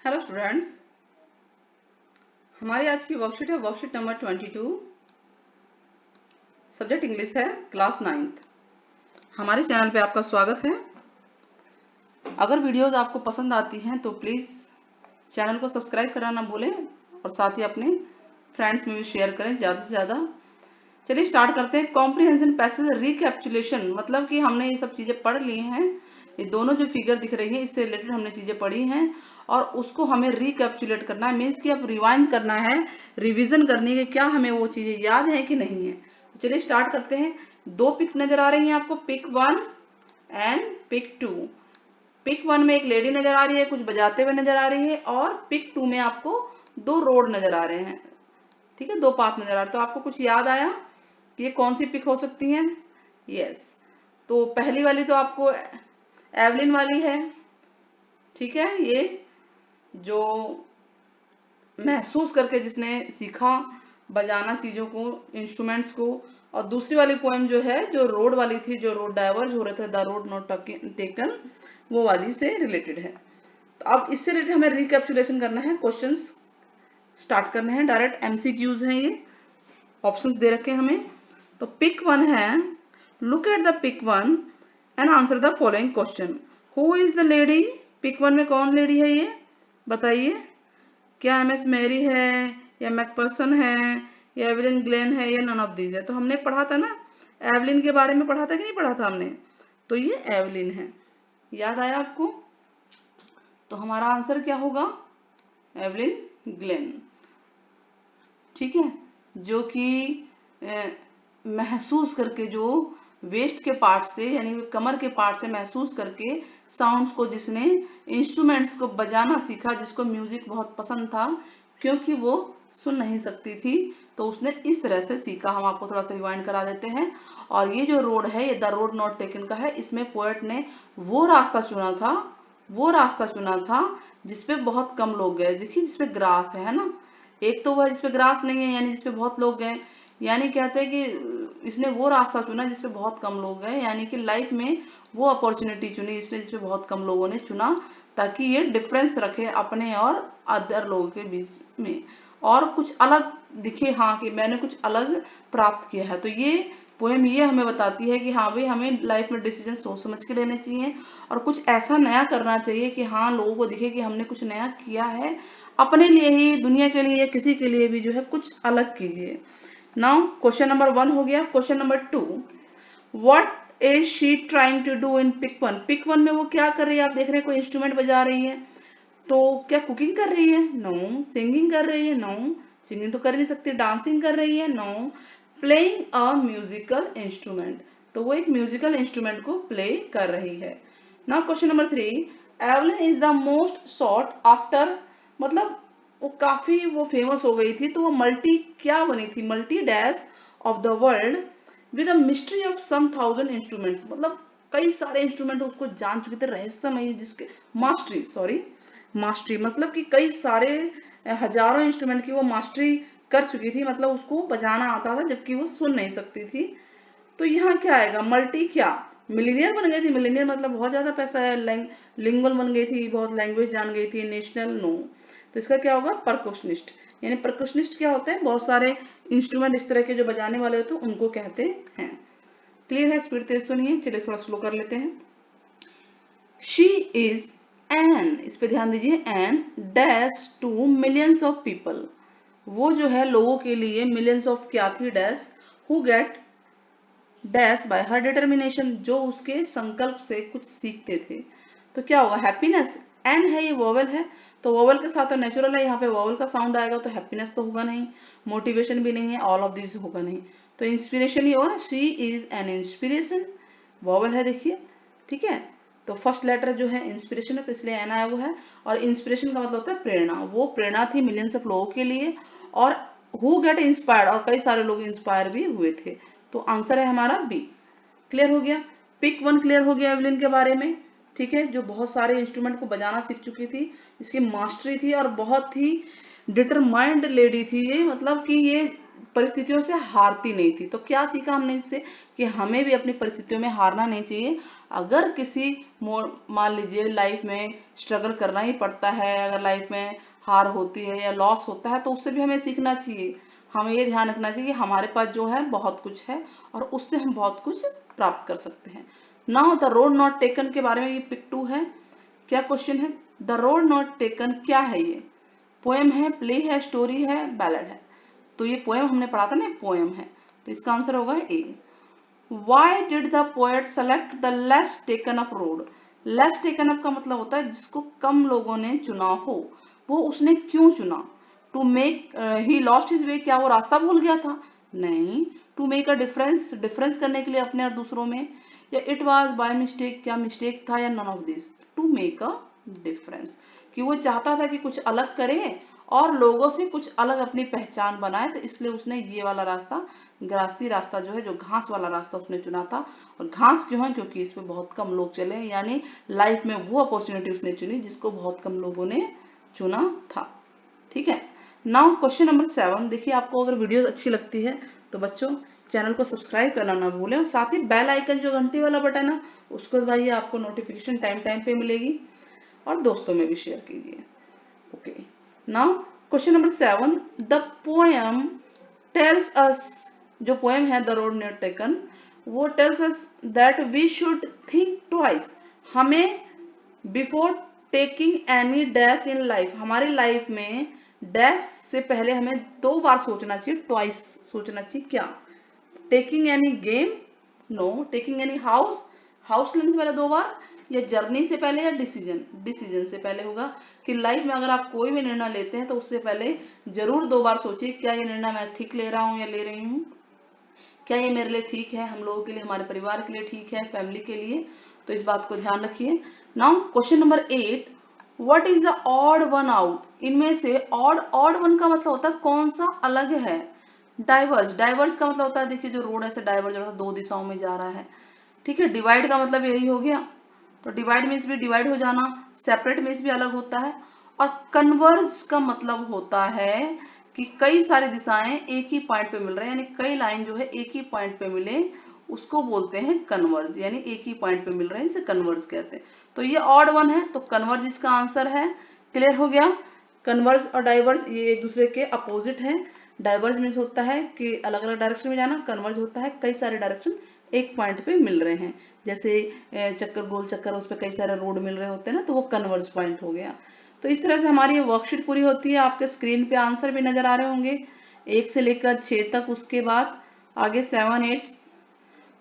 Hello students, हमारी आज की वर्कशीट है वर्कशीट नंबर 22। सब्जेक्ट इंग्लिश है, क्लास 9th। हमारे चैनल पे आपका स्वागत है। अगर वीडियोस आपको पसंद आती हैं तो प्लीज़ चैनल को सब्सक्राइब करना ना भूलें और साथ ही अपने फ्रेंड्स में भी शेयर करें ज़्यादा से ज़्यादा। चलिए स्टार्ट करते हैं। कॉम्प्रिहेंशन पैसेज रिकैप्चुलेशन, मतलब कि हमने ये सब चीज़ें पढ़ ली हैं। ये दोनों जो फिगर दिख रही है इससे रिलेटेड हमने चीज़ें पढ़ी हैं और उसको हमें रिकैप्चुलेट करना है, मीन्स कि अब रिवाइंड करना है, रिवीजन करनी है कि क्या हमें वो चीज़ें याद है कि नहीं है। चलिए स्टार्ट करते हैं। दो पिक नजर आ रही हैं आपको, पिक 1 एंड पिक 2। पिक 1 में एक लेडी नजर आ रही है, कुछ बजाते हुए नजर आ रही है, और पिक 2 में आपको दो रोड नजर आ रहे हैं। ठीक है, दो पाथ नजर आ रहे हैं। तो आपको कुछ याद आया कि ये कौन सी पिक हो सकती है? यस, तो पहली वाली तो आपको एवलिन वाली है। ठीक है, ये जो महसूस करके जिसने सीखा बजाना चीजों को, इंस्ट्रूमेंट्स को। और दूसरी वाली पोएम जो है, जो रोड वाली थी, जो रोड डाइवर्ज हो रहे थे, द रोड नॉट टेकन, वो वाली से रिलेटेड है। तो अब इससे रिलेटेड हमें रिकैप्चुलेशन करना है, क्वेश्चंस स्टार्ट करने हैं। डायरेक्ट एमसीक्यूज हैं ये, ऑप्शंस दे रखे हैं हमें। तो पिक 1 है, look at the pick 1 and answer the following question. Who is the lady? Pick 1 में कौन लेडी है ये बताइए। क्या एम एस मैरी है, या मैकपर्सन है, या एवलिन ग्लेन है, या नन ऑफ दीज है? तो हमने पढ़ा था ना, एवलिन के बारे में पढ़ा था कि नहीं पढ़ा था हमने? तो ये एवलिन है, याद आया आपको? तो हमारा आंसर क्या होगा? Evelyn Glenn. ठीक है, जो कि महसूस करके, जो वेस्ट के पार्ट से यानी कमर के पार्ट से महसूस करके साउंड्स को, जिसने इंस्ट्रूमेंट्स को बजाना सीखा, जिसको म्यूजिक बहुत पसंद था क्योंकि वो सुन नहीं सकती थी, तो उसने इस तरह से सीखा। हम आपको थोड़ा सा रिवाइंड करा देते हैं। और ये जो रोड है, ये द रोड नॉट टेकन का है। इसमें पोएट ने वो रास्ता चुना था, वो रास्ता चुना था जिसपे बहुत कम लोग गए। देखिए जिसपे ग्रास है ना, एक तो वह जिसपे ग्रास नहीं है यानी जिसपे बहुत लोग गए, यानी कहते हैं कि इसने वो रास्ता चुना जिसपे बहुत कम लोग गए, यानी कि लाइफ में वो अपॉर्चुनिटी चुनी इसने जिसपे बहुत कम लोगों ने चुना, ताकि ये डिफरेंस रखे अपने और अदर लोगों के बीच में, और कुछ अलग दिखे, हाँ कि मैंने कुछ अलग प्राप्त किया है। तो ये पोएम ये हमें बताती है कि हाँ भाई, हमें लाइफ में डिसीजन सोच समझ के लेने चाहिए और कुछ ऐसा नया करना चाहिए कि हाँ लोगों को दिखे कि हमने कुछ नया किया है, अपने लिए ही, दुनिया के लिए, किसी के लिए भी जो है कुछ अलग कीजिए। नाउ क्वेश्चन नंबर 1 हो गया। Question number 2, what is she trying to do in pick 1? Pick 1 में वो क्या कर रही है? आप देख रहे हैं कोई इंस्ट्रूमेंट बजा रही है, तो क्या कुकिंग कर रही है? नो। सिंगिंग कर रही है? नो। सिंगिंग तो कर नहीं सकती। डांसिंग कर रही है? No. Playing a musical instrument, तो वो एक म्यूजिकल इंस्ट्रूमेंट को प्ले कर रही है। Now question number 3, Evelyn is the most sought after, मतलब वो काफी वो फेमस हो गई थी, तो वो मल्टी क्या बनी थी? Multi dash of the world with a mystery of some thousand instruments, मतलब कई सारे इंस्ट्रूमेंट उसको जान चुके थे, रहस्यमय जिसके मास्टरी, सॉरी मास्टरी, मतलब कि कई सारे हजारों इंस्ट्रूमेंट की वो मास्टरी कर चुकी थी, मतलब उसको बजाना आता था जबकि वो सुन नहीं सकती थी। तो यहाँ क्या आएगा? मल्टी क्या? मिलीनियर बन गई थी। मिलीनियर मतलब बहुत ज्यादा पैसा है। लिंगुअल बन गई थी, बहुत लैंग्वेज जान गई थी। नेशनल? नो। तो इसका क्या होगा? परकुशनिस्ट। यानी परकुशनिस्ट क्या होते हैं? बहुत सारे इंस्ट्रूमेंट इस तरह के जो बजाने वाले होते हैं उनको कहते हैं। क्लियर है? स्पीड तेज तो नहीं है, चलिए थोड़ा स्लो कर लेते हैं। शी इज एन, इस पे ध्यान दीजिए, an dash two millions of people, वो जो है लोगों के लिए मिलियंस ऑफ क्या थी? Dash, who get dash by her determination, जो उसके संकल्प से कुछ सीखते थे। तो क्या होगा? हैप्पीनेस। एन है, ये वोवेल है, तो वोवेल के साथ तो नेचुरल है, यहाँ पे वोवेल का साउंड आएगा, तो हैप्पीनेस तो होगा नहीं, मोटिवेशन भी नहीं है, ऑल ऑफ दिस होगा नहीं, तो इंस्पिरेशन ही होगा। She is an inspiration, vowel है देखिए। ठीक है, तो फर्स्ट लेटर जो है इंस्पिरेशन है, तो इसलिए एन आया वो है। और इंस्पिरेशन का मतलब होता है प्रेरणा, वो प्रेरणा थी मिलियंस ऑफ लोगों के लिए। और हु गेट इंस्पायर्ड, और कई सारे लोग इंस्पायर भी हुए थे। तो आंसर है हमारा बी। क्लियर हो गया? पिक 1 क्लियर हो गया एवलिन के बारे में। ठीक है, जो बहुत सारे इंस्ट्रूमेंट को बजाना सीख चुकी थी, इसकी मास्टरी थी, और बहुत ही डिटरमाइंड लेडी थी ये, मतलब कि ये परिस्थितियों से हारती नहीं थी। तो क्या सीखा हमने इससे कि हमें भी अपनी परिस्थितियों में हारना नहीं चाहिए। अगर किसी मान लीजिए लाइफ में स्ट्रगल करना ही पड़ता है, अगर लाइफ में हार होती है या लॉस होता है तो उससे भी हमें सीखना चाहिए। हमें ये ध्यान रखना चाहिए कि हमारे पास जो है बहुत कुछ है और उससे हम बहुत कुछ प्राप्त कर सकते हैं। Now the road not taken के बारे में ये पिक 2 है। क्या क्वेश्चन है? द रोड नॉट टेकन क्या है? ये पोएम है, प्ले है, स्टोरी है, बैलेड है? तो ये पोएम हमने पढ़ा था ना, पोएम है, तो इसका आंसर होगा ए। Why did the poet select the less taken up road? Less taken up का मतलब होता है जिसको कम लोगों ने चुना हो, वो उसने क्यों चुना? To make he lost his way, क्या वो रास्ता भूल गया था? नहीं। To make a difference, difference करने के लिए अपने और दूसरों में, या it was by mistake, क्या मिस्टेक था, या none of this? To make a difference, कि वो चाहता था कि कुछ अलग करे और लोगों से कुछ अलग अपनी पहचान बनाए, तो इसलिए उसने ये वाला रास्ता, ग्रासी रास्ता जो है, जो घास वाला रास्ता उसने चुना था। और घास क्यों है? क्योंकि इस पे बहुत कम लोग चले, यानी लाइफ में वो अपॉर्चुनिटी उसने चुनी जिसको बहुत कम लोगों ने चुना था। ठीक है। Now question number 7। देखिए, आपको अगर वीडियो अच्छी लगती है तो बच्चों चैनल को सब्सक्राइब करना ना भूलें और साथ ही बेल आइकन जो घंटी वाला बटन है उसको दबाइए, आपको नोटिफिकेशन टाइम टाइम पे मिलेगी, और दोस्तों में भी शेयर कीजिए। Okay, now question number 7। The poem tells us, जो पोएम है द रोड नॉट टेकन, वो tells us that we should think twice, हमें before taking any dash in life, हमारी लाइफ में डैश से पहले हमें 2 बार सोचना चाहिए, ट्वाइस सोचना चाहिए। क्या? Taking any game? No. Taking any house? House लेने से पहले 2 बार, या जर्नी से पहले, या डिसीजन? डिसीजन से पहले होगा। कि लाइफ में अगर आप कोई भी निर्णय लेते हैं तो उससे पहले जरूर 2 बार सोचिए, क्या ये निर्णय मैं ठीक ले रहा हूं या ले रही हूँ, क्या ये मेरे लिए ठीक है, हम लोगों के लिए, हमारे परिवार के लिए ठीक है, फैमिली के लिए। तो इस बात को ध्यान रखिए। Now question number 8। What is the odd one out? इनमें से ऑड, ऑड वन का मतलब होता है कौन सा अलग है। डाइवर्स, डाइवर्स का मतलब होता है, देखिए जो रोड ऐसे डाइवर्ज हो रहा है, 2 दिशाओं में जा रहा है। ठीक है। डिवाइड का मतलब यही हो गया, तो डिवाइड मीन्स भी डिवाइड हो जाना, सेपरेट मीन्स भी अलग होता है। और कन्वर्ज का मतलब होता है कि कई सारी दिशाएं एक ही पॉइंट पे मिल रहे हैं, यानी कई लाइन जो है एक ही पॉइंट पे मिले, उसको बोलते हैं कन्वर्ज, यानी एक ही पॉइंट पे मिल रहे हैं, इसे कन्वर्ज कहते हैं। तो ये ऑड वन है, तो कन्वर्ज इसका आंसर है। क्लियर हो गया? कन्वर्ज और डाइवर्स ये एक दूसरे के अपोजिट हैं। डाइवर्स मीन्स होता है कि अलग अलग डायरेक्शन में जाना, कन्वर्ज होता है कई सारे डायरेक्शन एक पॉइंट पे मिल रहे हैं। जैसे चक्कर, गोल चक्कर, उस पर कई सारे रोड मिल रहे होते हैं ना, तो वो कन्वर्ज पॉइंट हो गया। तो इस तरह से हमारी ये वर्कशीट पूरी होती है। आपके स्क्रीन पे आंसर भी नजर आ रहे होंगे 1 से लेकर 6 तक, उसके बाद आगे 7, 8।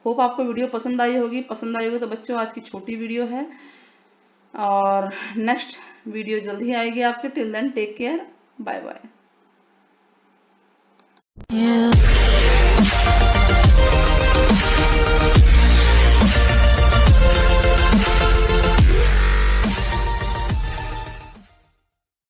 होप आपको वीडियो पसंद आई होगी। पसंद आई होगी तो बच्चों आज की छोटी वीडियो है, और नेक्स्ट वीडियो जल्द ही आएगी आपके। Till then take care, bye bye.